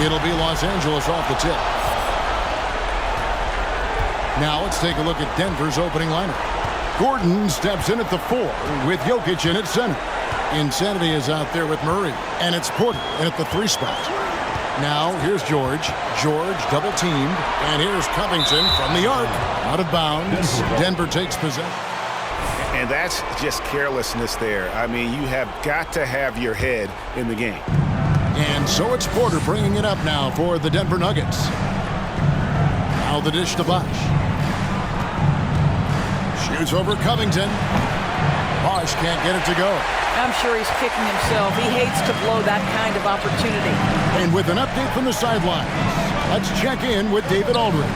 It'll be Los Angeles off the tip. Now let's take a look at Denver's opening lineup. Gordon steps in at the 4 with Jokic in at center. Insanity is out there with Murray, and it's Porter in at the 3 spot. Now here's George. George double teamed, and here's Covington from the arc. Out of bounds. Denver takes possession. And that's just carelessness there. I mean, you have got to have your head in the game. And so it's Porter bringing it up now for the Denver Nuggets. Now the dish to Bosh. Shoots over Covington. Bosh can't get it to go. I'm sure he's kicking himself. He hates to blow that kind of opportunity. And with an update from the sidelines, let's check in with David Aldridge.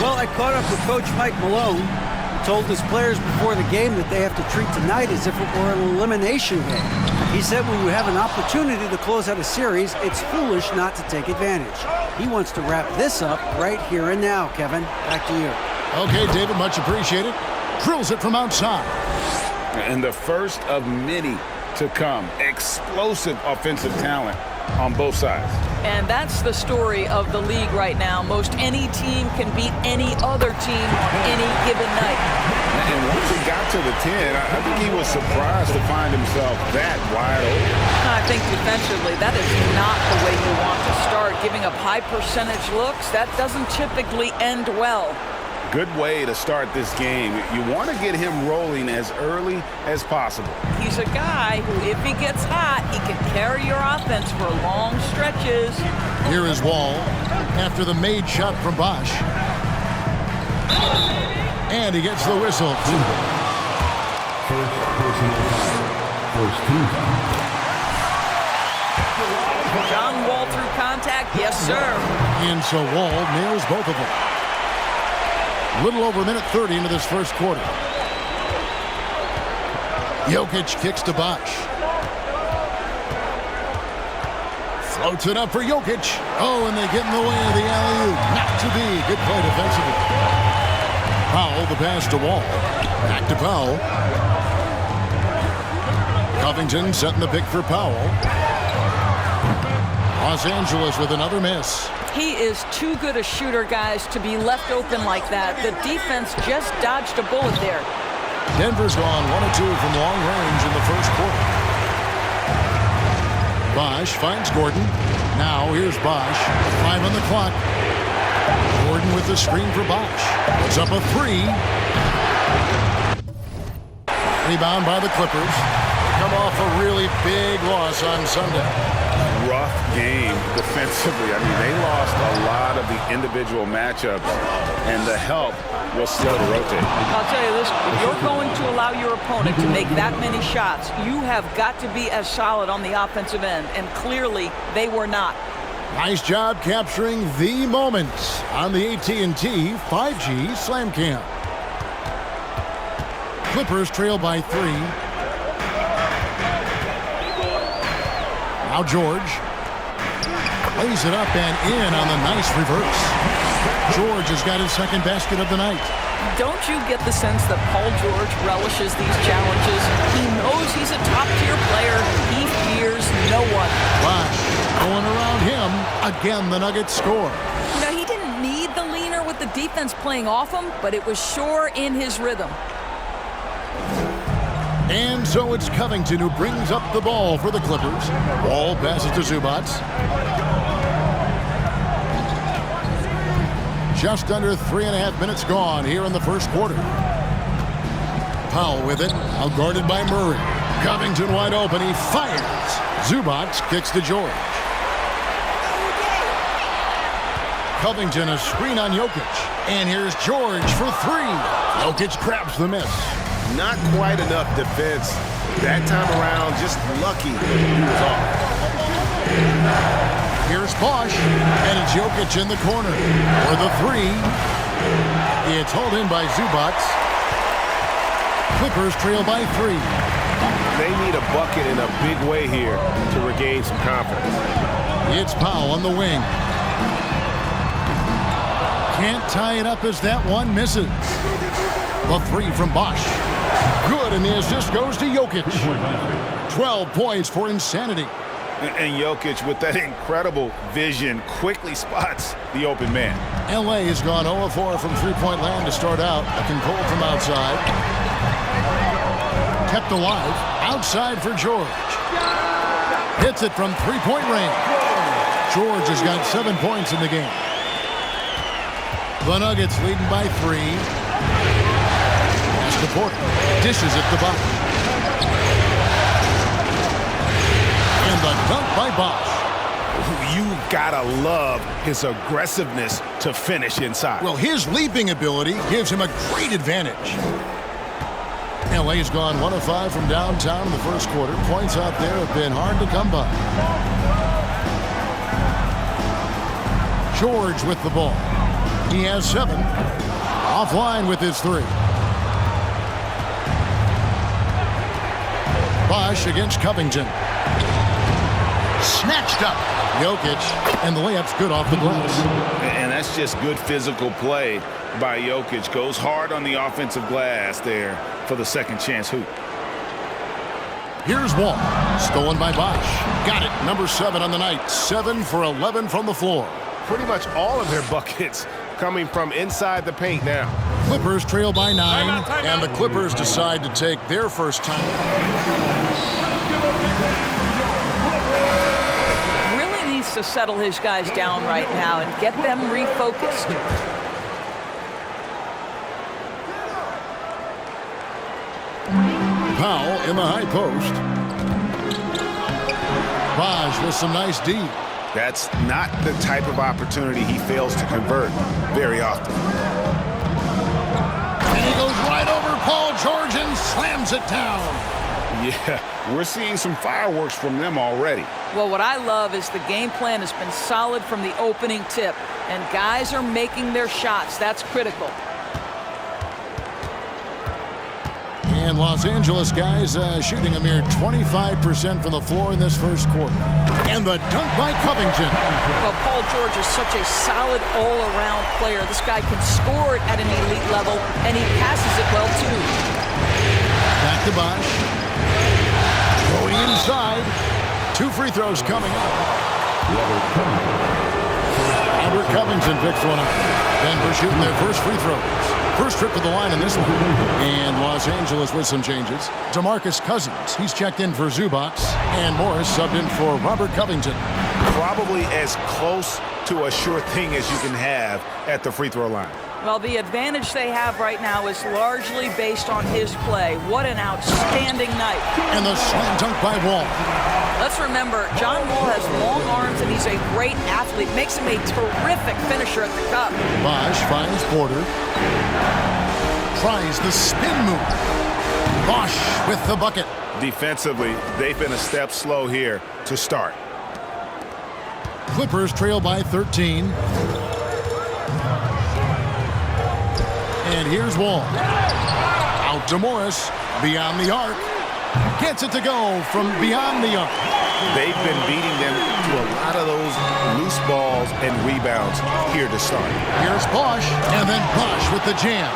Well, I caught up with Coach Mike Malone. Told his players before the game that they have to treat tonight as if it were an elimination game. He said when you have an opportunity to close out a series, it's foolish not to take advantage. He wants to wrap this up right here and now, Kevin. Back to you. Okay, David, much appreciated. Drills it from outside. And the first of many to come. Explosive offensive talent on both sides. And that's the story of the league right now. Most any team can beat any other team on any given night. And once he got to the 10, I think he was surprised to find himself that wide open. I think defensively, that is not the way you want to start. Giving up high percentage looks, that doesn't typically end well. Good way to start this game. You want to get him rolling as early as possible. He's a guy who, if he gets hot, he can carry your offense for long stretches. Here is Wall after the made shot from Bosh. And he gets the whistle. First team. John Wall through contact, yes, sir. And so Wall nails both of them. A little over a minute 30 into this first quarter. Jokic kicks to Bosh. Floats it up for Jokic. Oh, and they get in the way of the alley-oop. Not to be. Good play defensively. Powell, the pass to Wall. Back to Powell. Covington setting the pick for Powell. Los Angeles with another miss. He is too good a shooter, guys, to be left open like that. The defense just dodged a bullet there. Denver's gone 1 of 2 from long range in the first quarter. Bosh finds Gordon. Now here's Bosh. 5 on the clock. Gordon with the screen for Bosh. Puts up a 3. Rebound by the Clippers. Come off a really big loss on Sunday. Rough game defensively. I mean, they lost a lot of the individual matchups, and the help was slow to rotate. I'll tell you this, if you're going to allow your opponent to make that many shots, you have got to be as solid on the offensive end, and clearly they were not. Nice job capturing the moments on the AT&T 5G Slam Cam. Clippers trail by 3. Now George lays it up and in on the nice reverse. George has got his second basket of the night. Don't you get the sense that Paul George relishes these challenges? He knows he's a top-tier player. He fears no one. Bosh going around him. Again, the Nuggets score. You know, he didn't need the leaner with the defense playing off him, but it was sure in his rhythm. And so it's Covington who brings up the ball for the Clippers. Wall passes to Zubac. Just under 3.5 minutes gone here in the first quarter. Powell with it, out guarded by Murray. Covington wide open, he fires. Zubac kicks to George. Covington a screen on Jokic. And here's George for 3. Jokic grabs the miss. Not quite enough defense that time around. Just lucky he was off. Here's Bosh, and it's Jokic in the corner for the 3. It's hauled in by Zubac. Clippers trail by 3. They need a bucket in a big way here to regain some confidence. It's Powell on the wing. Can't tie it up as that one misses. The 3 from Bosh. Good, and the assist goes to Jokic. 12 points for Insanity. And Jokic, with that incredible vision, quickly spots the open man. L.A. has gone 0-4 from three-point land to start out. Looking cold from outside. Kept alive. Outside for George. Hits it from three-point range. George has got 7 points in the game. The Nuggets leading by 3. Pass to Porter. Dishes at the bottom. And the dunk by Bosh. You gotta love his aggressiveness to finish inside. Well, his leaping ability gives him a great advantage. LA's gone 1 of 5 from downtown in the first quarter. Points out there have been hard to come by. George with the ball. He has 7. Offline with his 3. Bosh against Covington. Snatched up. Jokic, and the layup's good off the glass. And that's just good physical play by Jokic. Goes hard on the offensive glass there for the second chance hoop. Here's Wall. Stolen by Bosh. Got it. Number 7 on the night. 7 for 11 from the floor. Pretty much all of their buckets coming from inside the paint now. Clippers trail by 9, and the Clippers decide to take their first time. To settle his guys down right now and get them refocused. Powell in the high post. Bosh with some nice D. That's not the type of opportunity he fails to convert very often. And he goes right over Paul George and slams it down. Yeah, we're seeing some fireworks from them already. Well, what I love is the game plan has been solid from the opening tip, and guys are making their shots. That's critical. And Los Angeles guys shooting a mere 25% from the floor in this first quarter. And the dunk by Covington. Well, Paul George is such a solid all-around player. This guy can score it at an elite level, and he passes it well, too. Back to Bosh. Going inside. 2 free throws coming up. Robert Covington picks one up. Denver shooting their first free throws. First trip to the line in this one. And Los Angeles with some changes. DeMarcus Cousins, he's checked in for Zubac. And Morris subbed in for Robert Covington. Probably as close to a sure thing as you can have at the free throw line. Well, the advantage they have right now is largely based on his play. What an outstanding night. And the slam dunk by Wall. Let's remember, John Wall has long arms and he's a great athlete. Makes him a terrific finisher at the cup. Bosh finds Porter. Tries the spin move. Bosh with the bucket. Defensively, they've been a step slow here to start. Clippers trail by 13. And here's Wall. Out to Morris. Beyond the arc. Gets it to go from beyond the arc. They've been beating them to a lot of those loose balls and rebounds here to start. Here's Bosh. And then Bosh with the jam.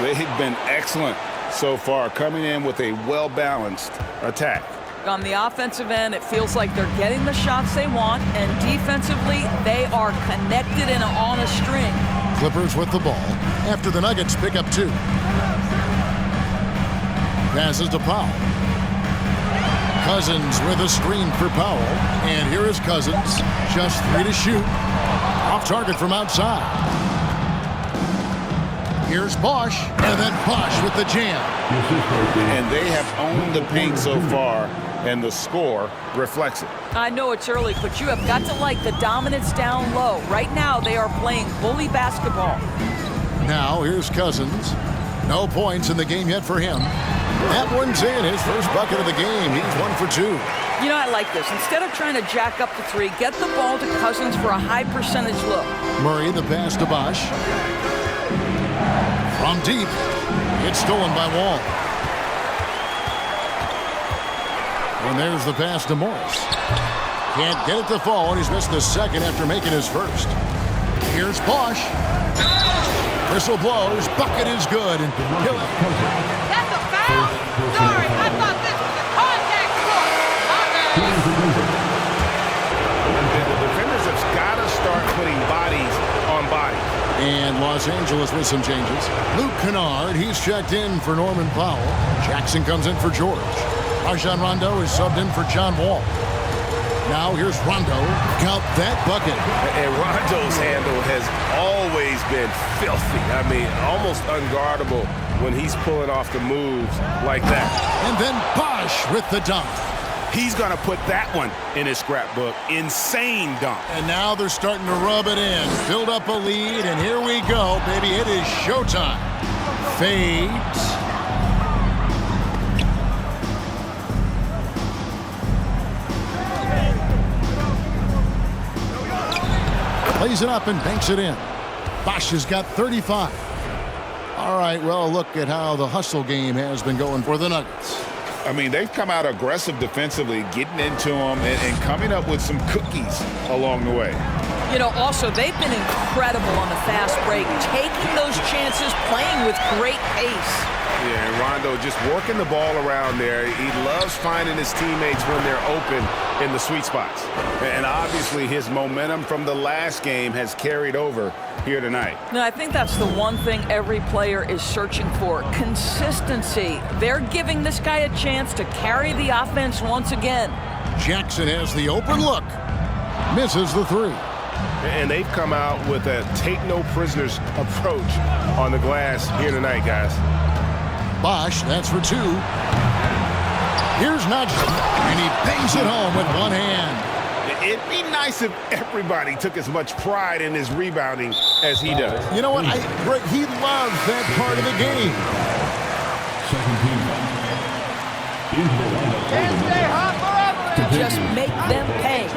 They've been excellent so far, coming in with a well-balanced attack. On the offensive end, it feels like they're getting the shots they want, and defensively, they are connected and on a string. Clippers with the ball after the Nuggets pick up 2. Passes to Powell. Cousins with a screen for Powell. And here is Cousins. Just 3 to shoot. Off target from outside. Here's Bosh. And then Bosh with the jam. And they have owned the paint so far, and the score reflects it. I know it's early, but you have got to like the dominance down low. Right now, they are playing bully basketball. Now, here's Cousins. No points in the game yet for him. That one's in. His first bucket of the game. He's 1 for 2. You know, I like this. Instead of trying to jack up the 3, get the ball to Cousins for a high percentage look. Murray, the pass to Bosh. From deep. It's stolen by Wall. And there's the pass to Morris. Can't get it to fall, and he's missed the second after making his first. Here's Bosh. Whistle blows. Bucket is good. And That's a foul? Sorry, I thought this was a contact sport. My bad. Los Angeles with some changes. Luke Kennard, he's checked in for Norman Powell. Jackson comes in for George. Rajon Rondo is subbed in for John Wall. Now here's Rondo. Count that bucket. And Rondo's handle has always been filthy. I mean, almost unguardable when he's pulling off the moves like that. And then Bosh with the dunk. He's going to put that one in his scrapbook. Insane dunk. And now they're starting to rub it in. Build up a lead, and here we go, baby. It is showtime. Fades. Lays it up and banks it in. Bosh has got 35. All right, well, look at how the hustle game has been going for the Nuggets. I mean, they've come out aggressive defensively, getting into them and coming up with some cookies along the way. You know, also, they've been incredible on the fast break, taking those chances, playing with great pace. Yeah, and Rondo just working the ball around there. He loves finding his teammates when they're open in the sweet spots. And obviously his momentum from the last game has carried over here tonight. No, I think that's the one thing every player is searching for, consistency. They're giving this guy a chance to carry the offense once again. Jackson has the open look. Misses the three. And they've come out with a take-no-prisoners approach on the glass here tonight, guys. Bosh, that's for two. Here's Nudge, and he bangs it home with one hand. It'd be nice if everybody took as much pride in his rebounding as he does. You know what? Greg, he loves that part of the game. Second team. Just make them pay.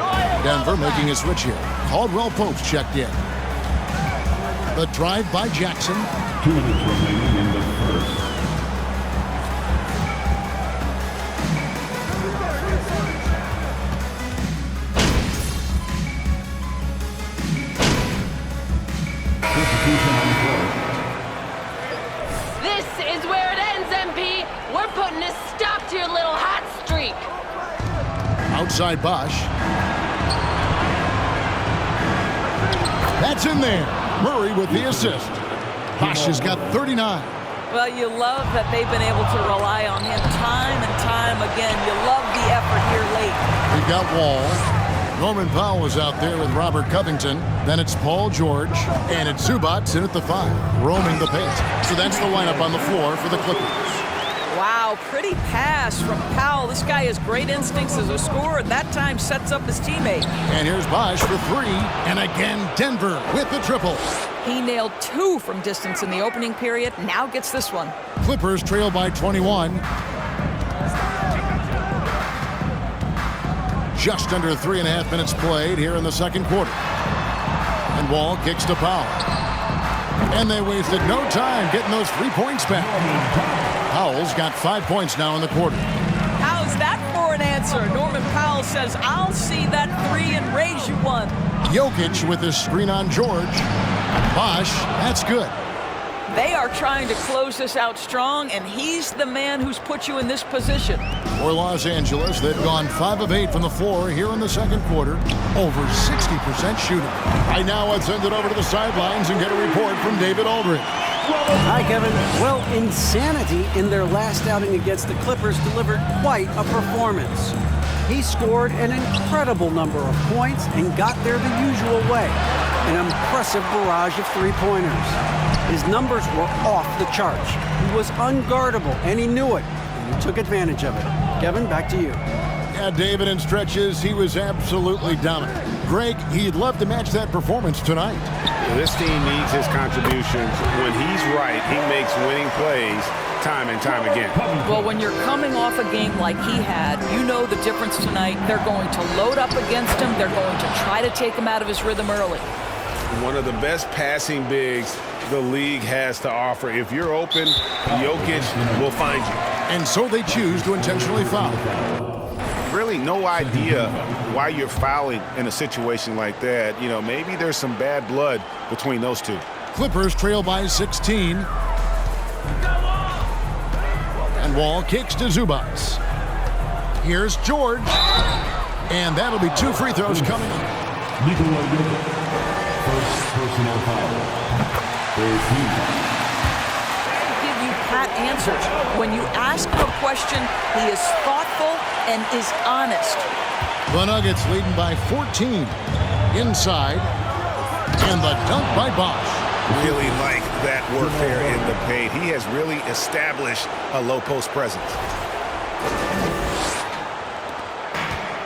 Denver making a switch here. Caldwell Pope checked in. The drive by Jackson. 2 minutes remaining in the first. This is where it ends, MP. We're putting a stop to your little hot streak. Outside Bosh. That's in there. Murray with the assist. Bosh has got 39. Well, you love that they've been able to rely on him time and time again. You love the effort here late. We've got Wall. Norman Powell is out there with Robert Covington. Then it's Paul George. And it's Zubac in at the 5, roaming the paint. So that's the lineup on the floor for the Clippers. Wow, pretty pass from Powell. This guy has great instincts as a scorer. That time sets up his teammate. And here's Bosh for 3. And again, Denver with the triple. He nailed 2 from distance in the opening period. Now gets this one. Clippers trail by 21. Just under 3.5 minutes played here in the second quarter. And Wall kicks to Powell. And they wasted no time getting those 3 points back. Powell's got 5 points now in the quarter. How's that for an answer? Norman Powell says, I'll see that 3 and raise you one. Jokic with his screen on George. Bosh, that's good. They are trying to close this out strong, and he's the man who's put you in this position. For Los Angeles, they've gone 5 of 8 from the floor here in the second quarter. Over 60% shooting. Right now, let's send it over to the sidelines and get a report from David Aldridge. Hi, Kevin. Well, insanity in their last outing against the Clippers delivered quite a performance. He scored an incredible number of points and got there the usual way. An impressive barrage of three-pointers. His numbers were off the charts. He was unguardable, and he knew it. And he took advantage of it. Kevin, back to you. Yeah, David, in stretches, he was absolutely dominant. Greg, he'd love to match that performance tonight. This team needs his contributions. When he's right, he makes winning plays time and time again. Well, when you're coming off a game like he had, you know the difference tonight. They're going to load up against him. They're going to try to take him out of his rhythm early. One of the best passing bigs the league has to offer. If you're open, Jokic will find you. And so they choose to intentionally foul. Really no idea why you're fouling in a situation like that. You know, maybe there's some bad blood between those two. Clippers trail by 16. And Wall kicks to Zubac. Here's George. And that'll be 2 free throws coming up. First personal foul. Give you pat answers. When you ask him a question, he is thoughtful and is honest. The Nuggets leading by 14. Inside. And the dunk by Bosh. Really like that work there in the paint. He has really established a low post presence.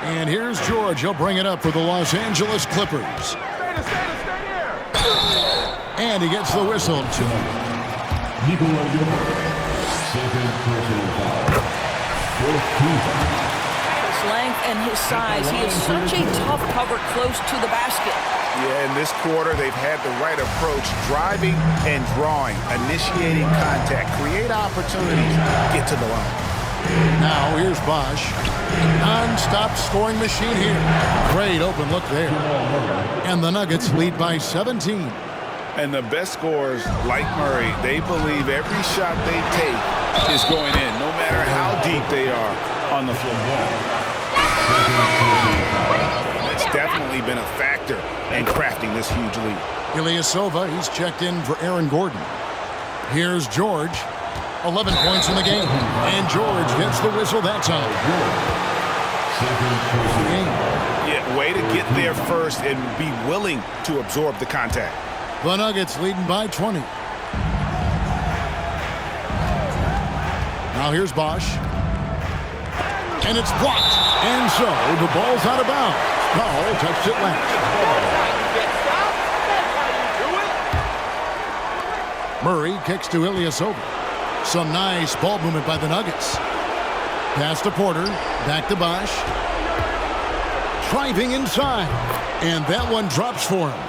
And here's George. He'll bring it up for the Los Angeles Clippers. And he gets the whistle. Nikola Jokic, second personal foul. His length and his size. He is such a tough cover close to the basket. Yeah, in this quarter, they've had the right approach, driving and drawing, initiating contact, create opportunities, get to the line. Now here's Bosh. Non-stop scoring machine here. Great open look there. And the Nuggets lead by 17. And the best scorers, like Murray, they believe every shot they take is going in, no matter how deep they are on the floor. It's definitely been a factor in crafting this huge lead. Ilyasova, he's checked in for Aaron Gordon. Here's George. 11 points in the game. And George gets the whistle that time. Yeah, way to get there first and be willing to absorb the contact. The Nuggets leading by 20. Now here's Bosh. And it's blocked. And so the ball's out of bounds. Powell touched it last. Murray kicks to Ilyasova. Some nice ball movement by the Nuggets. Pass to Porter. Back to Bosh. Driving inside. And that one drops for him.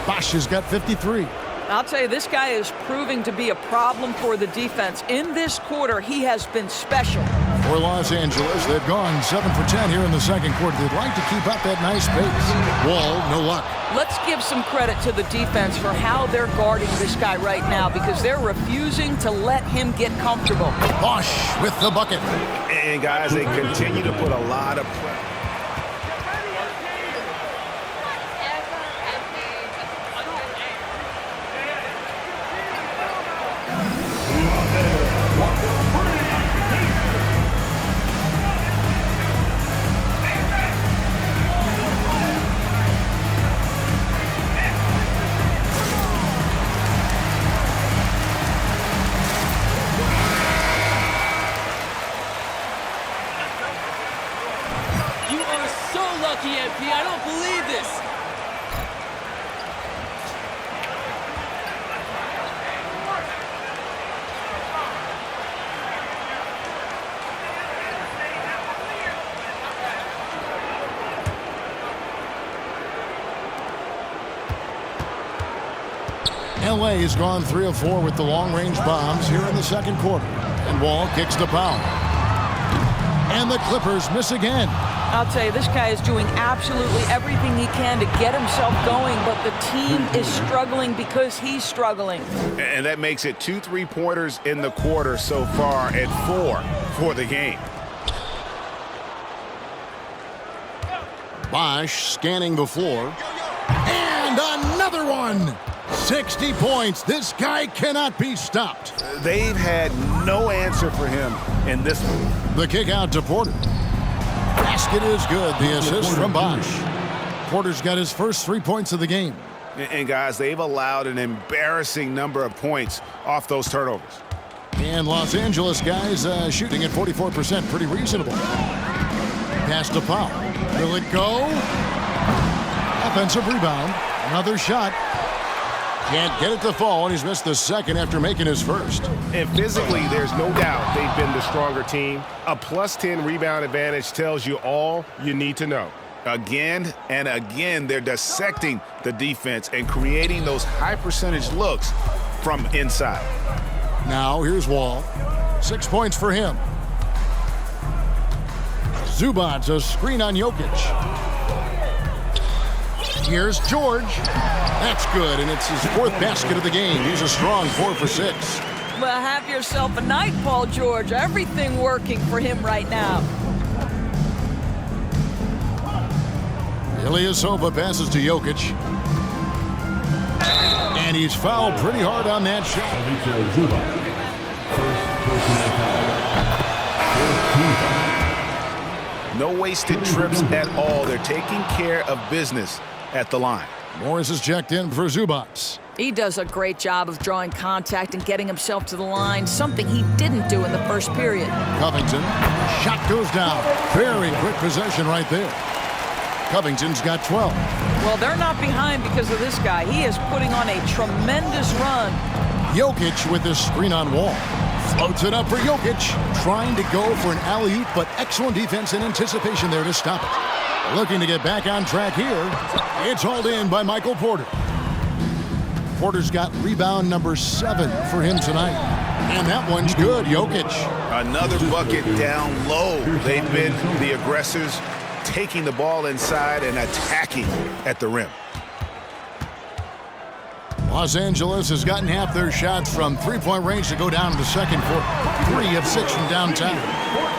Bosh has got 53. I'll tell you, this guy is proving to be a problem for the defense. In this quarter, he has been special. For Los Angeles, they've gone 7 for 10 here in the second quarter. They'd like to keep up that nice pace. Wall, no luck. Let's give some credit to the defense for how they're guarding this guy right now because they're refusing to let him get comfortable. Bosh with the bucket. And guys, they continue to put a lot of pressure. I don't believe this. LA has gone 3 of 4 with the long-range bombs here in the second quarter. And Wall kicks to Powell. And the Clippers miss again. I'll tell you, this guy is doing absolutely everything he can to get himself going, but the team is struggling because he's struggling. And that makes it 2 3-pointers in the quarter so far and 4 for the game. Bosh scanning the floor. And another one! 60 points. This guy cannot be stopped. They've had no answer for him in this one. The kick out to Porter. Basket is good. The assist from Bosh. Porter's got his first 3 points of the game. And guys, they've allowed an embarrassing number of points off those turnovers. And Los Angeles guys shooting at 44%. Pretty reasonable. Pass to Powell. Will it go? Offensive rebound. Another shot. Can't get it to fall, and he's missed the second after making his first. And physically, there's no doubt they've been the stronger team. A +10 rebound advantage tells you all you need to know. Again and again, they're dissecting the defense and creating those high-percentage looks from inside. Now, here's Wall. 6 points for him. Zubac's a screen on Jokic. Here's George. That's good, and it's his 4th basket of the game. He's a strong 4 for 6. Well, have yourself a night, Paul George. Everything working for him right now. Ilyasova passes to Jokic. And And he's fouled pretty hard on that shot. No wasted trips at all. They're taking care of business at the line. Morris is checked in for Zubats. He does a great job of drawing contact and getting himself to the line, something he didn't do in the first period. Covington, shot goes down. Very quick possession right there. Covington's got 12. Well, they're not behind because of this guy. He is putting on a tremendous run. Jokic with his screen on Wall. Floats it up for Jokic. Trying to go for an alley-oop, but excellent defense and anticipation there to stop it. Looking to get back on track here. It's hauled in by Michael Porter. Porter's got rebound number 7 for him tonight. And that one's good, Jokic. Another bucket down low. They've been the aggressors, taking the ball inside and attacking at the rim. Los Angeles has gotten half their shots from three-point range to go down to the second quarter. 3 of 6 from downtown.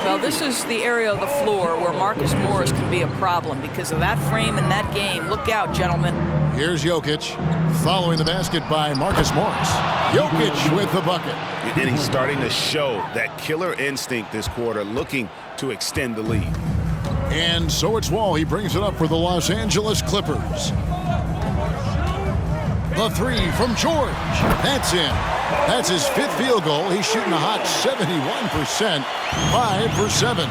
Well, this is the area of the floor where Marcus Morris can be a problem because of that frame in that game. Look out, gentlemen. Here's Jokic, following the basket by Marcus Morris. Jokic with the bucket. And he's starting to show that killer instinct this quarter, looking to extend the lead. And so it's Wall. He brings it up for the Los Angeles Clippers. The 3 from George. That's in. That's his 5th field goal. He's shooting a hot 71%. 5 for 7.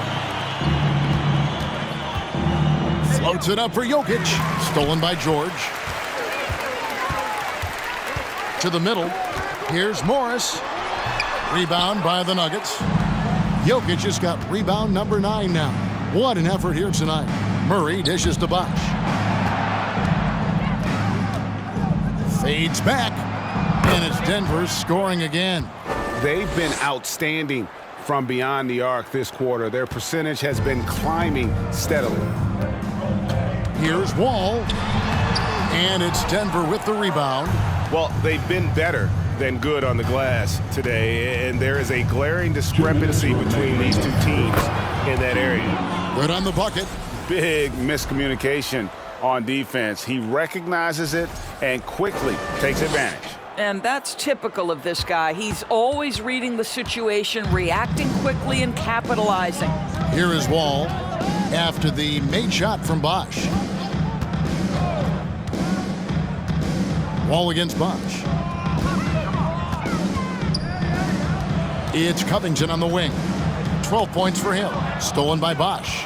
Floats it up for Jokic. Stolen by George. To the middle. Here's Morris. Rebound by the Nuggets. Jokic has got rebound number 9 now. What an effort here tonight. Murray dishes to Bosh. Fades back. And it's Denver scoring again. They've been outstanding from beyond the arc this quarter. Their percentage has been climbing steadily. Here's Wall. And it's Denver with the rebound. Well, they've been better than good on the glass today, and there is a glaring discrepancy between these two teams in that area. Good on the bucket. Big miscommunication on defense. He recognizes it and quickly takes advantage. And that's typical of this guy. He's always reading the situation, reacting quickly, and capitalizing. Here is Wall after the made shot from Bosh. Wall against Bosh. It's Covington on the wing. 12 points for him. Stolen by Bosh.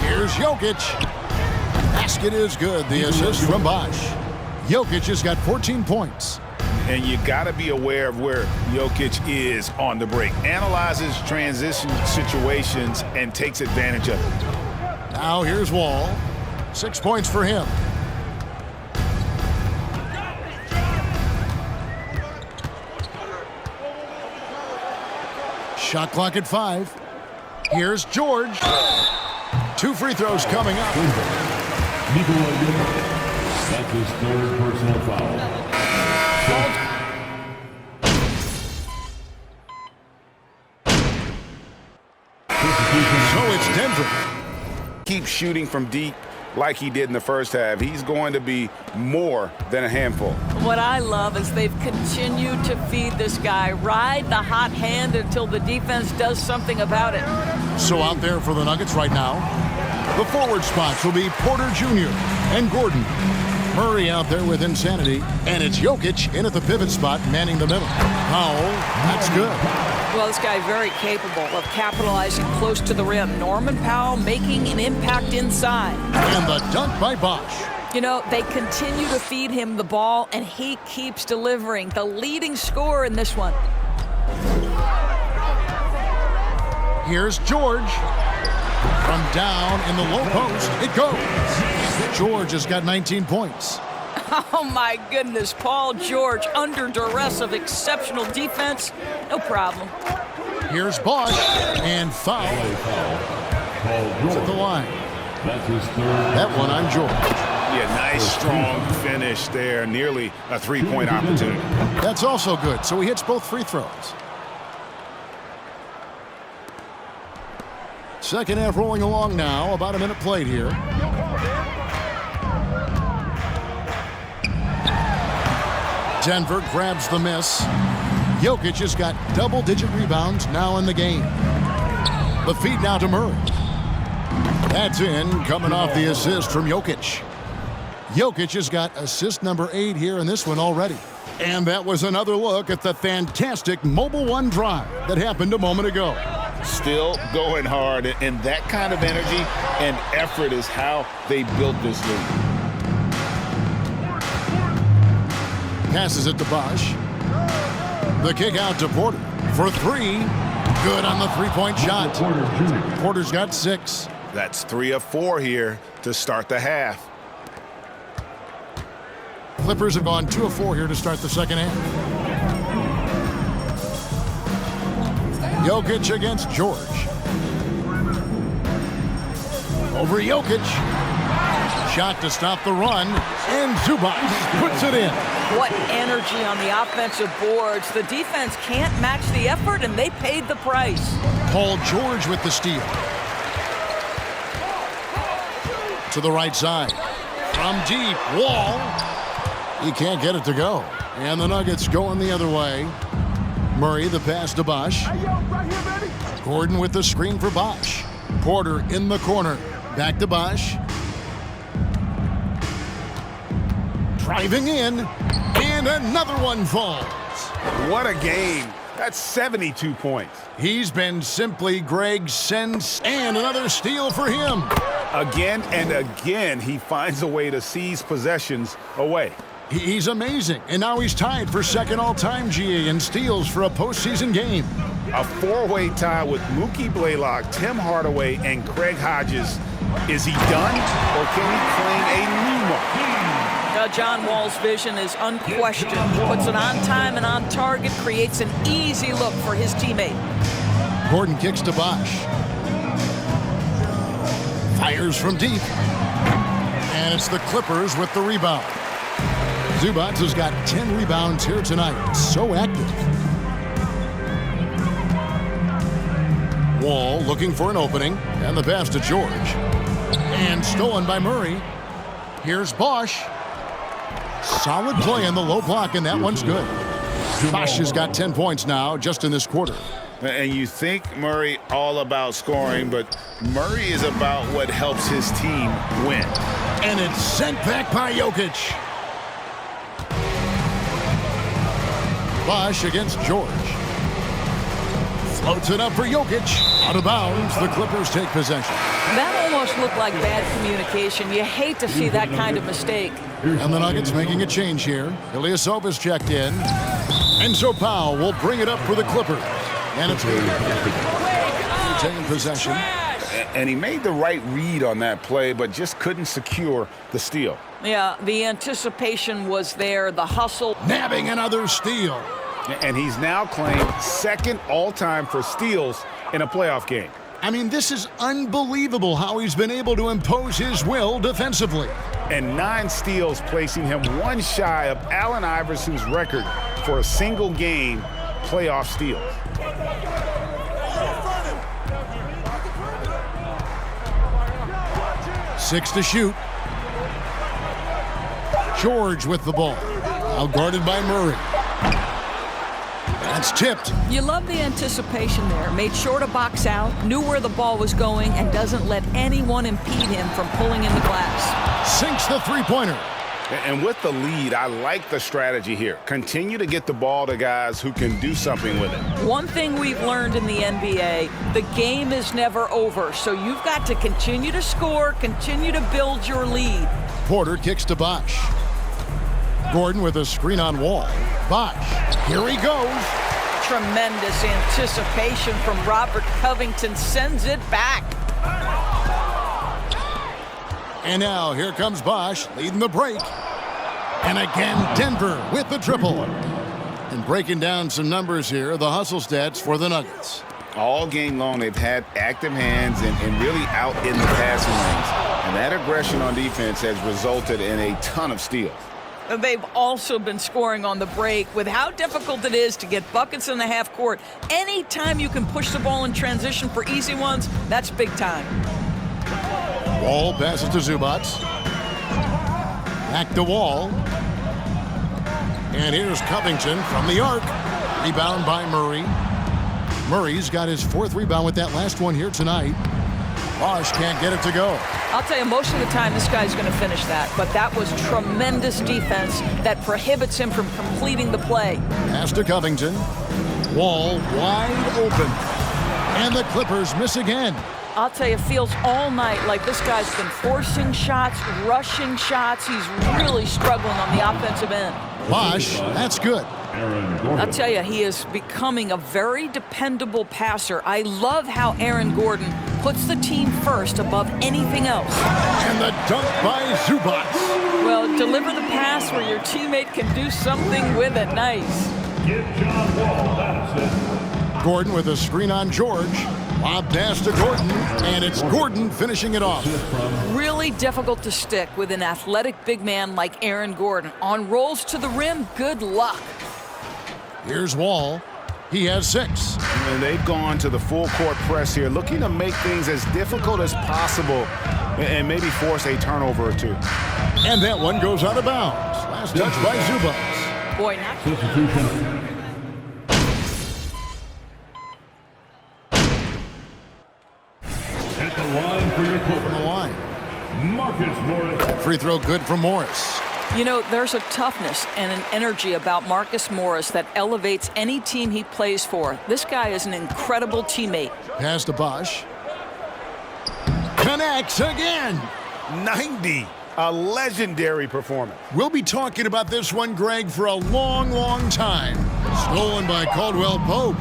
Here's Jokic. Basket is good. The assist from Bosh. Jokic has got 14 points. And you got to be aware of where Jokic is on the break. Analyzes transition situations and takes advantage of it. Now here's Wall. 6 points for him. Shot clock at 5. Here's George. 2 free throws coming up. That's his 3rd personal foul. So it's Denver. Keep shooting from deep like he did in the first half. He's going to be more than a handful. What I love is they've continued to feed this guy. Ride the hot hand until the defense does something about it. So out there for the Nuggets right now, the forward spots will be Porter Jr. and Gordon. Murray out there with insanity, and it's Jokic in at the pivot spot, manning the middle. Powell, that's good. Well, this guy very capable of capitalizing close to the rim. Norman Powell making an impact inside. And the dunk by Bosh. You know, they continue to feed him the ball, and he keeps delivering. The leading scorer in this one. Here's George. From down in the low post, it goes. George has got 19 points. Oh, my goodness. Paul George under duress of exceptional defense. No problem. Here's Bosh. And foul. It's at the line. That's his 3rd. That one on George. Yeah, nice, strong finish there. Nearly a 3-point opportunity. That's also good. So he hits both free throws. Second half rolling along now. About a minute played here. Denver grabs the miss. Jokic has got double-digit rebounds now in the game. The feed now to Murray. That's in, coming off the assist from Jokic. Jokic has got assist number 8 here in this one already. And that was another look at the fantastic Mobile One drive that happened a moment ago. Still going hard, and that kind of energy and effort is how they built this league. Passes it to Bosh. The kick out to Porter for 3. Good on the three-point shot. Porter's got 6. That's 3 of 4 here to start the half. Clippers have gone 2 of 4 here to start the second half. Jokic against George. Over Jokic. Shot to stop the run, and Zubac puts it in. What energy on the offensive boards. The defense can't match the effort, and they paid the price. Paul George with the steal. To the right side. From deep, Wall. He can't get it to go. And the Nuggets going the other way. Murray, the pass to Bosh. Gordon with the screen for Bosh. Porter in the corner. Back to Bosh. Driving in. And another one falls. What a game. That's 72 points. He's been simply Greg since. And another steal for him. Again and again, he finds a way to seize possessions away. He's amazing, and now he's tied for second all-time GA in steals for a postseason game. A 4-way tie with Mookie Blaylock, Tim Hardaway, and Craig Hodges. Is he done, or can he claim a new one? John Wall's vision is unquestioned. He puts it on time and on target, creates an easy look for his teammate. Gordon kicks to Bosh. Fires from deep. And it's the Clippers with the rebound. Zubac has got 10 rebounds here tonight. So active. Wall looking for an opening. And the pass to George. And stolen by Murray. Here's Bosh. Solid play in the low block, and that one's good. Bosh has got 10 points now just in this quarter. And you think Murray all about scoring, but Murray is about what helps his team win. And it's sent back by Jokic. Bosh against George. Floats it up for Jokic. Out of bounds, the Clippers take possession. That almost looked like bad communication. You hate to see that kind of mistake. And the Nuggets making a change here. Ilyasova's checked in. And so Powell will bring it up for the Clippers. And it's taking possession. And he made the right read on that play, but just couldn't secure the steal. Yeah, the anticipation was there, the hustle. Nabbing another steal. And he's now claimed second all-time for steals in a playoff game. I mean, this is unbelievable how he's been able to impose his will defensively. And 9 steals, placing him one shy of Allen Iverson's record for a single game playoff steals. Six to shoot. George with the ball. Out guarded by Murray. That's tipped. You love the anticipation there. Made sure to box out, knew where the ball was going, and doesn't let anyone impede him from pulling in the glass. Sinks the three-pointer. And with the lead, I like the strategy here. Continue to get the ball to guys who can do something with it. One thing we've learned in the NBA, the game is never over, so you've got to continue to score, continue to build your lead. Porter kicks to Bosh. Gordon with a screen on Wall. Bosh, here he goes. Tremendous anticipation from Robert Covington, sends it back. And now here comes Bosh leading the break. And again, Denver with the triple. And breaking down some numbers here, the hustle stats for the Nuggets. All game long, they've had active hands and really out in the passing lanes. And that aggression on defense has resulted in a ton of steals. They've also been scoring on the break. With how difficult it is to get buckets in the half court, anytime you can push the ball in transition for easy ones, that's big time. Wall passes to Zubac. Back to Wall. And here's Covington from the arc. Rebound by Murray. Murray's got his 4th rebound with that last one here tonight. Bosh can't get it to go. I'll tell you, most of the time this guy's going to finish that, but that was tremendous defense that prohibits him from completing the play. Pass to Covington. Wall wide open. And the Clippers miss again. I'll tell you, it feels all night like this guy's been forcing shots, rushing shots. He's really struggling on the offensive end. Bosh, that's good. I'll tell you, he is becoming a very dependable passer. I love how Aaron Gordon puts the team first above anything else. And the dunk by Zubac. Well, deliver the pass where your teammate can do something with it. Nice. Give John Wall that assist. Gordon with a screen on George. Lob pass to Gordon, and it's Gordon finishing it off. Really difficult to stick with an athletic big man like Aaron Gordon. On rolls to the rim, good luck. Here's Wall. He has 6. And they've gone to the full court press here, looking to make things as difficult as possible and maybe force a turnover or 2. And that one goes out of bounds. Last touch by Zubac. Boy, not Substitution. At the line for your From the Clippers, line. Marcus Morris. Free throw good from Morris. You know, there's a toughness and an energy about Marcus Morris that elevates any team he plays for. This guy is an incredible teammate. Pass to Bosh. Connects again. 90. A legendary performance. We'll be talking about this one, Greg, for a long, long time. Stolen by Caldwell Pope.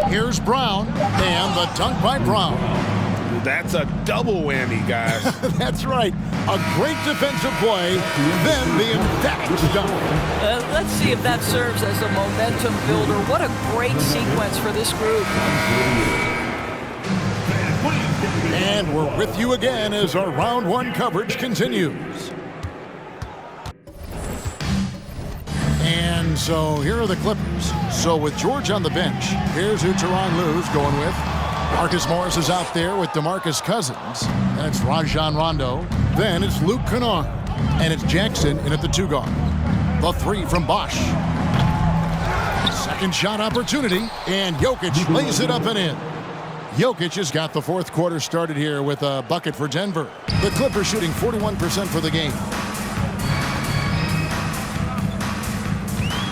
Here's Brown, and the dunk by Brown. That's a double whammy, guys. That's right. A great defensive play, then the emphatic dunk. Let's see if that serves as a momentum builder. What a great sequence for this group. And we're with you again as our round 1 coverage continues. And so here are the Clippers. So with George on the bench, here's who Tyronn Lue's going with. Marcus Morris is out there with DeMarcus Cousins. And it's Rajon Rondo. Then it's Luke Kennard. And it's Jackson in at the 2 guard. The 3 from Bosh. Second shot opportunity. And Jokic lays it up and in. Jokic has got the 4th quarter started here with a bucket for Denver. The Clippers shooting 41% for the game.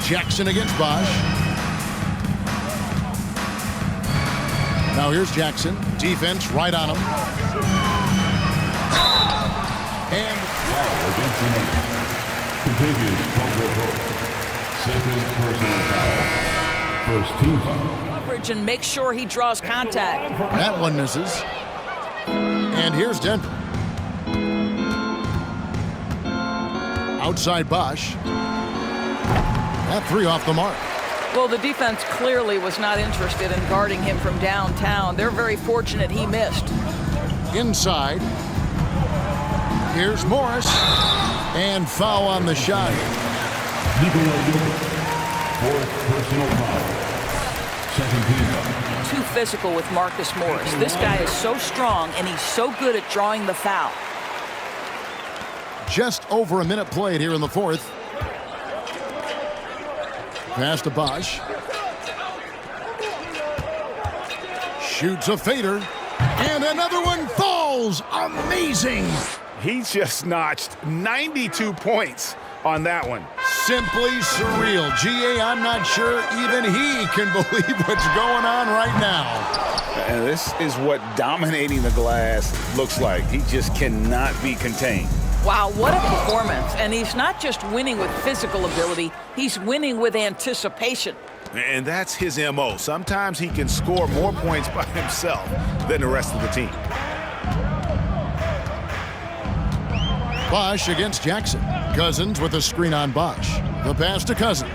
Jackson against Bosh. Now here's Jackson. Defense right on him. And Continues Caldwell Pope. Second personal foul. First team foul. Coverage and make sure he draws contact. that one misses. And here's Denver. Outside Bosh. That 3 off the mark. Well, the defense clearly was not interested in guarding him from downtown. They're very fortunate he missed. Inside. Here's Morris. And foul on the shot. Nikola Jokic. 4th personal foul. Second team foul. Too physical with Marcus Morris. This guy is so strong, and he's so good at drawing the foul. Just over a minute played here in the 4th. Pass to Bosh. Shoots a fader. And another one falls. Amazing. He just notched 92 points on that one. Simply surreal. G.A., I'm not sure even he can believe what's going on right now. And this is what dominating the glass looks like. He just cannot be contained. Wow, what a performance. And he's not just winning with physical ability, he's winning with anticipation. And that's his MO. Sometimes he can score more points by himself than the rest of the team. Bosh against Jackson. Cousins with a screen on Bosh. The pass to Cousins.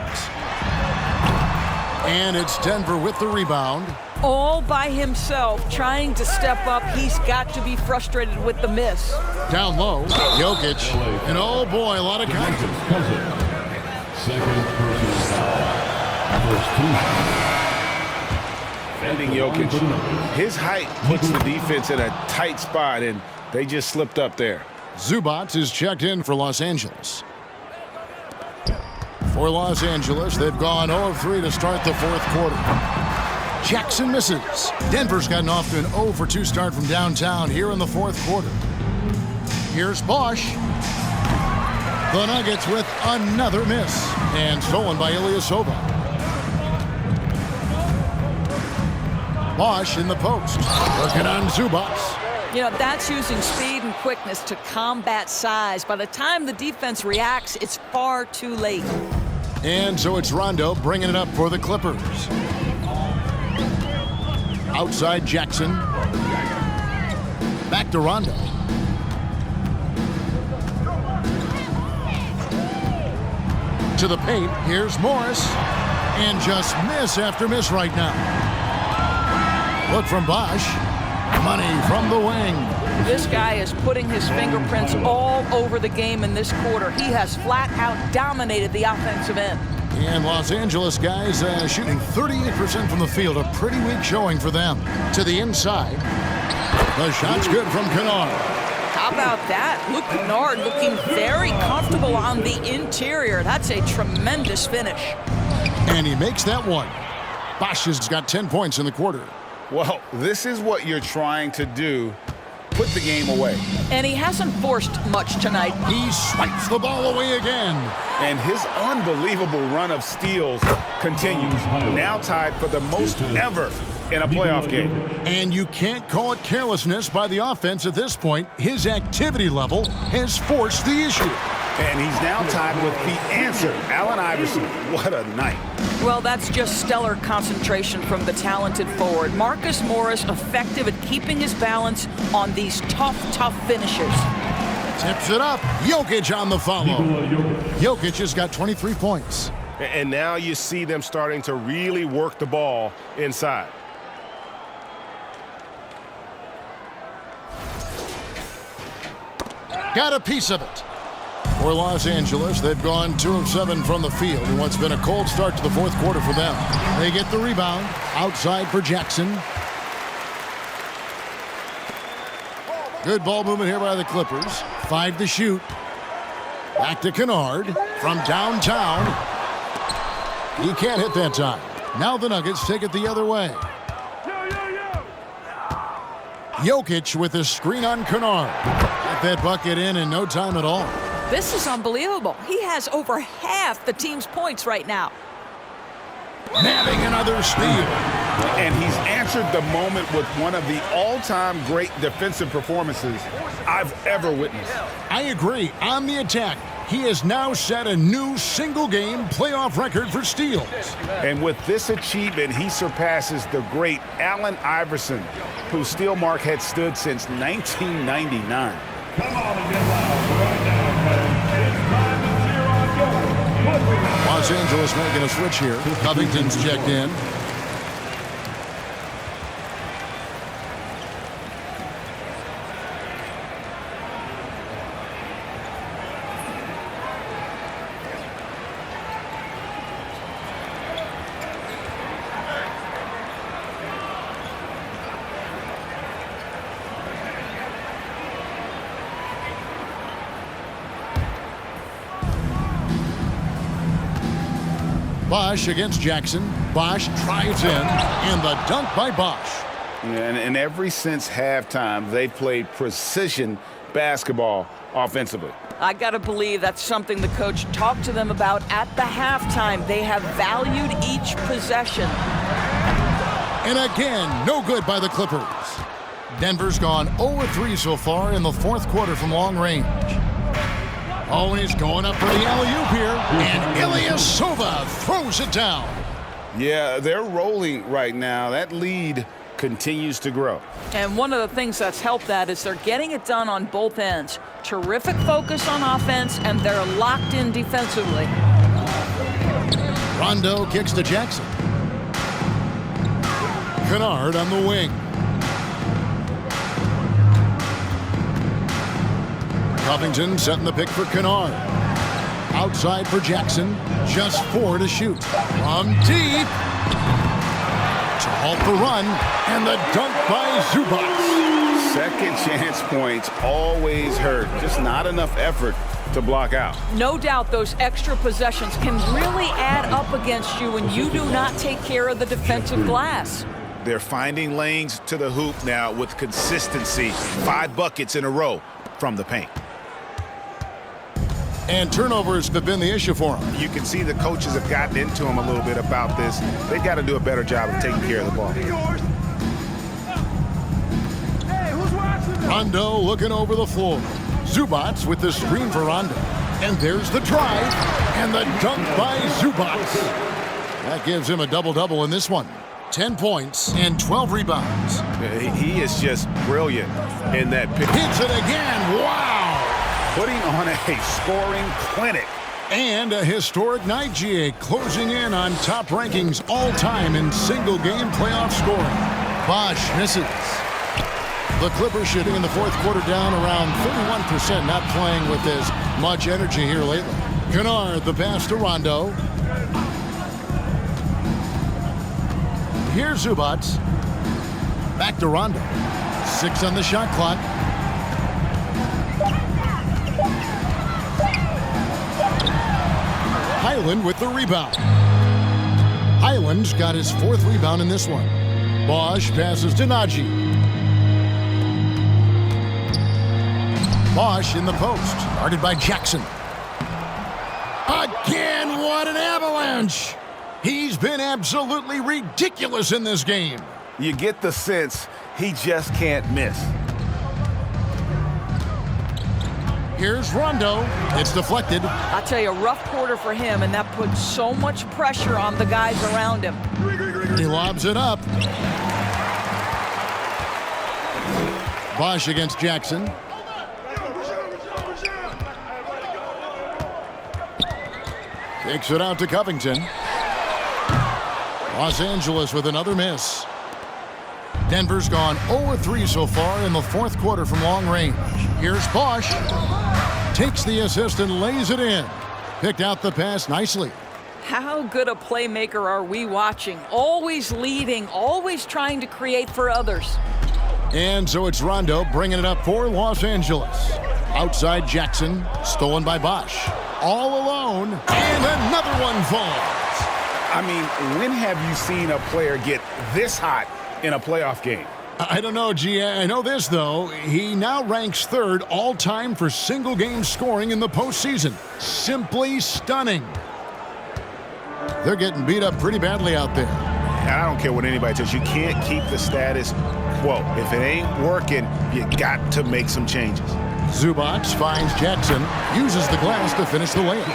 And it's Denver with the rebound. All by himself, trying to step up. He's got to be frustrated with the miss. Down low, Jokic. And oh boy, a lot of contact. Second personal foul. First team foul. Defending Jokic. His height puts the defense in a tight spot, and they just slipped up there. Zubac is checked in for Los Angeles. For Los Angeles, they've gone 0 of 3 to start the fourth quarter. Jackson misses. Denver's gotten off to an 0 for 2 start from downtown here in the fourth quarter. Here's Bosh. The Nuggets with another miss. And stolen by Ilyasova. Bosh in the post. Working on Zubats. You know, that's using speed and quickness to combat size. By the time the defense reacts, it's far too late. And so it's Rondo bringing it up for the Clippers. Outside Jackson. Back to Rondo. To the paint. Here's Morris. And just miss after miss right now. Look from Bosh. Money from the wing. This guy is putting his fingerprints all over the game in this quarter. He has flat out dominated the offensive end. And Los Angeles guys shooting 38% from the field. A pretty weak showing for them. To the inside. The shot's good from Kennard. How about that? Luke Kennard looking very comfortable on the interior. That's a tremendous finish. And he makes that one. Bosh has got 10 points in the quarter. Well, this is what you're trying to do. Put the game away. And he hasn't forced much tonight. He swipes the ball away again. And his unbelievable run of steals continues. Now tied for the most ever in a playoff game. And you can't call it carelessness by the offense at this point. His activity level has forced the issue. And he's now tied with the answer, Allen Iverson. What a night. Well, that's just stellar concentration from the talented forward. Marcus Morris effective at keeping his balance on these tough finishes. Tips it up. Jokic on the follow. Jokic has got 23 points. And now you see them starting to really work the ball inside. Got a piece of it. For Los Angeles, they've gone 2 of 7 from the field in what's been a cold start to the fourth quarter for them. They get the rebound. Outside for Jackson. Good ball movement here by the Clippers. 5 to shoot. Back to Kennard from downtown. He can't hit that time. Now the Nuggets take it the other way. Jokic with a screen on Kennard. Got that bucket in no time at all. This is unbelievable. He has over half the team's points right now. Nabbing another steal. And he's answered the moment with one of the all-time great defensive performances I've ever witnessed. I agree. On the attack, he has now set a new single-game playoff record for steals. And with this achievement, he surpasses the great Allen Iverson, whose steal mark had stood since 1999. Come on and get loud right now, fans. It's time to cheer on Jokic. Los Angeles making a switch here. Covington's checked in. Bosh against Jackson. Bosh drives in, and the dunk by Bosh. And ever since halftime, they played precision basketball offensively. I got to believe that's something the coach talked to them about at the halftime. They have valued each possession. And again, no good by the Clippers. Denver's gone 0-3 so far in the fourth quarter from long range. Oh, and he's going up for the alley-oop here. And Ilyasova throws it down. Yeah, they're rolling right now. That lead continues to grow. And one of the things that's helped that is they're getting it done on both ends. Terrific focus on offense, and they're locked in defensively. Rondo kicks to Jackson. Kennard on the wing. Covington setting the pick for Kennard. Outside for Jackson. Just 4 to shoot. From deep. To halt the run. And the dunk by Zubats. Second chance points always hurt. Just not enough effort to block out. No doubt those extra possessions can really add up against you when you do not take care of the defensive glass. They're finding lanes to the hoop now with consistency. 5 buckets in a row from the paint. And turnovers have been the issue for him. You can see the coaches have gotten into him a little bit about this. They've got to do a better job of taking care of the ball. Rondo looking over the floor. Zubats with the screen for Rondo. And there's the drive and the dunk by Zubats. That gives him a double-double in this one. 10 points and 12 rebounds. He is just brilliant in that pick. Hits it again. Wow. Putting on a scoring clinic. And a historic night, GA, closing in on top rankings all-time in single-game playoff scoring. Bosh misses. The Clippers shooting in the fourth quarter down around 31%, not playing with as much energy here lately. Kennard, the pass to Rondo. Here's Zubats. Back to Rondo. 6 on the shot clock. Highland with the rebound. Highland's got his 4th rebound in this one. Bosh passes to Najee. Bosh in the post, guarded by Jackson. Again, what an avalanche! He's been absolutely ridiculous in this game. You get the sense he just can't miss. Here's Rondo. It's deflected. I tell you, a rough quarter for him, and that puts so much pressure on the guys around him. He lobs it up. Bosh against Jackson. Takes it out to Covington. Los Angeles with another miss. Denver's gone 0-3 so far in the fourth quarter from long range. Here's Bosh. Takes the assist and lays it in. Picked out the pass nicely. How good a playmaker are we watching? Always leading, always trying to create for others. And so it's Rondo bringing it up for Los Angeles. Outside Jackson, stolen by Bosh. All alone, and another one falls. I mean, when have you seen a player get this hot in a playoff game? I don't know, G. I know this, though. He now ranks 3rd all-time for single-game scoring in the postseason. Simply stunning. They're getting beat up pretty badly out there. And I don't care what anybody says. You can't keep the status quo. If it ain't working, you got to make some changes. Zubats finds Jackson, uses the glass to finish the layup.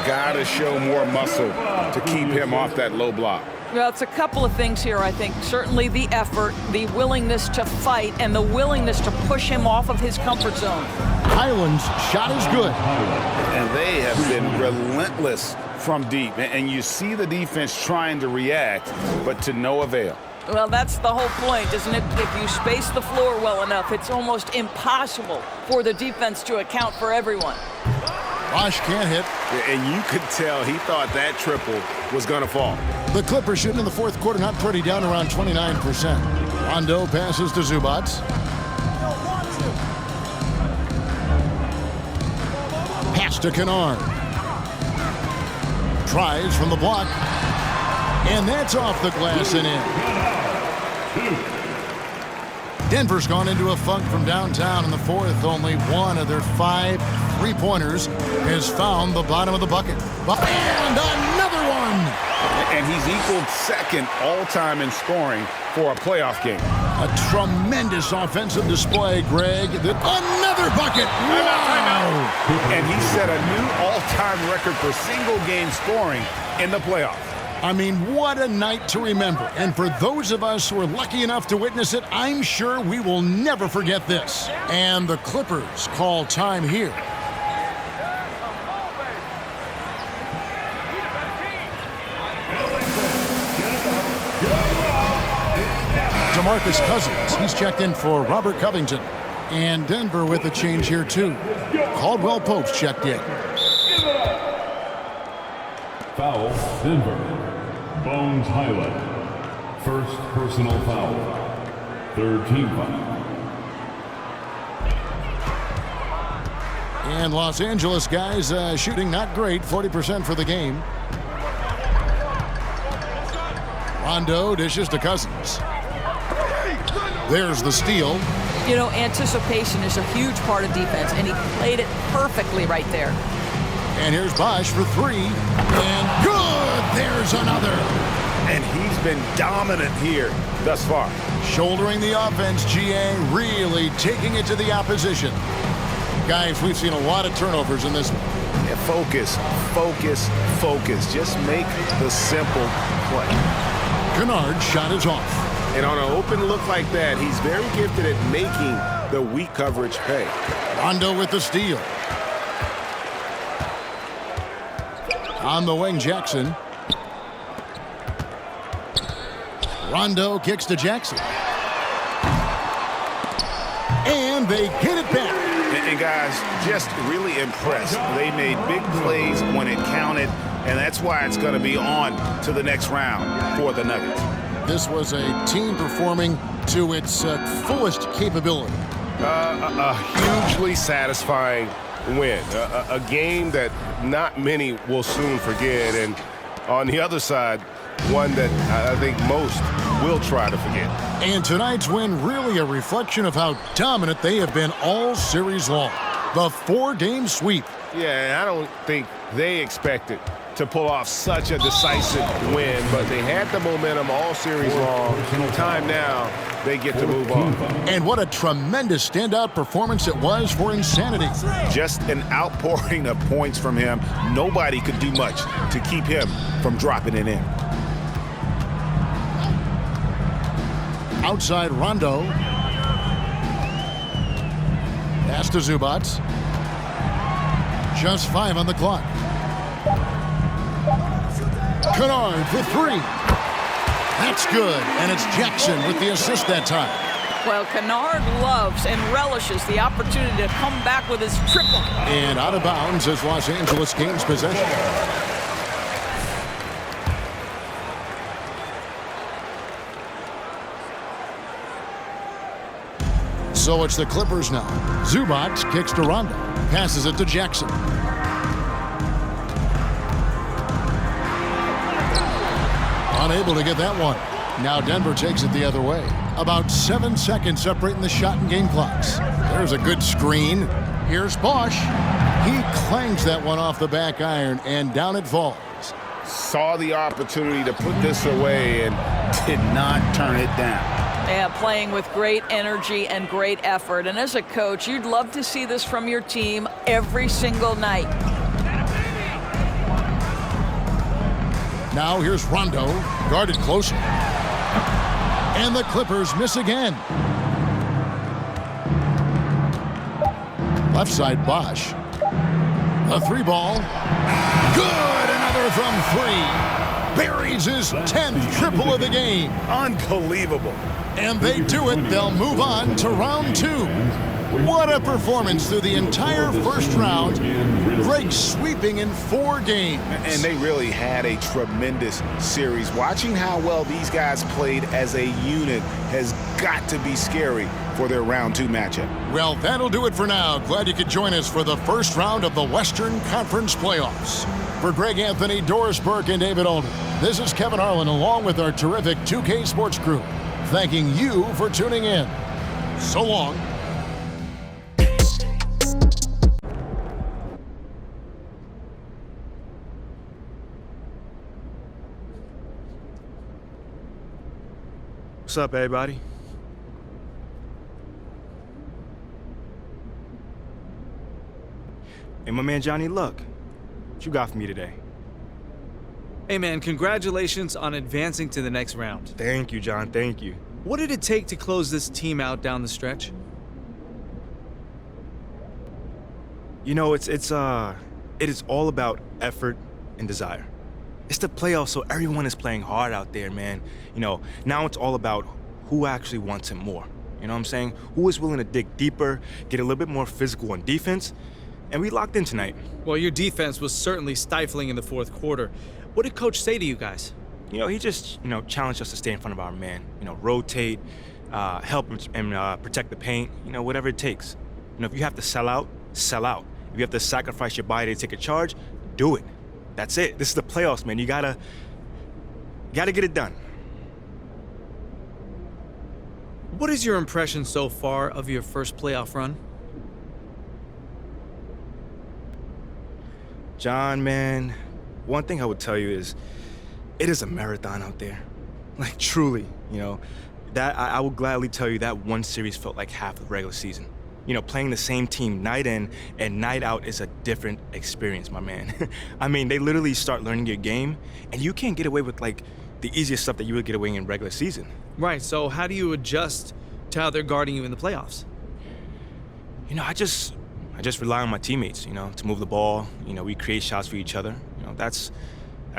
Gotta show more muscle to keep him off that low block. Well, it's a couple of things here, I think. Certainly the effort, the willingness to fight, and the willingness to push him off of his comfort zone. Highland's shot is good. And they have been relentless from deep. And you see the defense trying to react, but to no avail. Well, that's the whole point, isn't it? If you space the floor well enough, it's almost impossible for the defense to account for everyone. Bosh can't hit. And you could tell he thought that triple was going to fall. The Clippers shooting in the fourth quarter, not pretty, down around 29%. Rondo passes to Zubats. Pass to Kennard. Tries from the block. And that's off the glass and in. Denver's gone into a funk from downtown in the fourth. Only one of their 5 3-pointers has found the bottom of the bucket. And another one! And he's equaled 2nd all-time in scoring for a playoff game. A tremendous offensive display, Greg. Another bucket! Wow! And he set a new all-time record for single-game scoring in the playoffs. I mean, what a night to remember. And for those of us who are lucky enough to witness it, I'm sure we will never forget this. And the Clippers call time here. DeMarcus Cousins, he's checked in for Robert Covington. And Denver with a change here, too. Caldwell Pope's checked in. Foul, Denver. Bones Highland. First personal foul. 3rd team foul. And Los Angeles guys shooting not great, 40% for the game. Rondo dishes to Cousins. There's the steal. You know, anticipation is a huge part of defense, and he played it perfectly right there. And here's Bosh for three. And good! There's another. And he's been dominant here thus far. Shouldering the offense, GA really taking it to the opposition. Guys, we've seen a lot of turnovers in this one. Yeah, focus, focus, focus. Just make the simple play. Kennard's shot is off. And on an open look like that, he's very gifted at making the weak coverage pay. Rondo with the steal. On the wing, Jackson. Rondo kicks to Jackson. And they get it back. And guys, just really impressed. They made big plays when it counted, and that's why it's going to be on to the next round for the Nuggets. This was a team performing to its fullest capability. A hugely satisfying win. A game that not many will soon forget. And on the other side, one that I think most will try to forget. And tonight's win really a reflection of how dominant they have been all series long. The 4-game sweep. Yeah, and I don't think they expected to pull off such a decisive win, but they had the momentum all series long. Time now, they get to move on. And what a tremendous standout performance it was for Insanity. Just an outpouring of points from him. Nobody could do much to keep him from dropping it in. Outside Rondo. Pass to Zubac. Just 5 on the clock. Kennard for three. That's good, and it's Jackson with the assist that time. Well, Kennard loves and relishes the opportunity to come back with his triple. And out of bounds as Los Angeles gains possession. So it's the Clippers now. Zubac kicks to Rondo. Passes it to Jackson. Unable to get that one. Now Denver takes it the other way. About 7 seconds separating the shot and game clocks. There's a good screen. Here's Bosh. He clangs that one off the back iron, and down it falls. Saw the opportunity to put this away and did not turn it down. Yeah, playing with great energy and great effort. And as a coach, you'd love to see this from your team every single night. Now here's Rondo, guarded closer. And the Clippers miss again. Left side, Bosh. A 3-ball. Good! Another from 3. Buries his 10th triple of the game. Unbelievable. And they do it. They'll move on to round 2. What a performance through the entire first round. Greg sweeping in 4 games. And they really had a tremendous series. Watching how well these guys played as a unit has got to be scary for their round 2 matchup. Well, that'll do it for now. Glad you could join us for the first round of the Western Conference Playoffs. For Greg Anthony, Doris Burke, and David Alden, this is Kevin Harlan along with our terrific 2K Sports crew, thanking you for tuning in. So long. What's up, everybody? Hey, my man Johnny Luck. What you got for me today? Hey man, congratulations on advancing to the next round. Thank you, John. Thank you. What did it take to close this team out down the stretch? You know, it is all about effort and desire. It's the playoffs, so everyone is playing hard out there, man. You know, now it's all about who actually wants it more. You know what I'm saying? Who is willing to dig deeper, get a little bit more physical on defense, and we locked in tonight. Well, your defense was certainly stifling in the fourth quarter. What did Coach say to you guys? You know, he just, challenged us to stay in front of our man. Rotate, help and protect the paint, whatever it takes. If you have to sell out, sell out. If you have to sacrifice your body to take a charge, do it. That's it. This is the playoffs, man. You gotta get it done. What is your impression so far of your first playoff run? John, man, one thing I would tell you is it is a marathon out there. Like, truly, you know. That I will gladly tell you that one series felt like half the regular season. You know, playing the same team night in and night out is a different experience, my man. I mean, they literally start learning your game, and you can't get away with, like, the easiest stuff that you would get away in regular season. Right, so how do you adjust to how they're guarding you in the playoffs? You know, I just rely on my teammates, you know, to move the ball. You know, we create shots for each other. You know, that's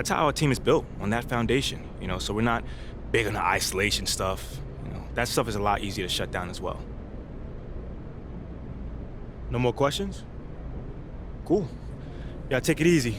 how our team is built, on that foundation. You know, so we're not big on the isolation stuff. You know, that stuff is a lot easier to shut down as well. No more questions? Cool. Yeah, take it easy.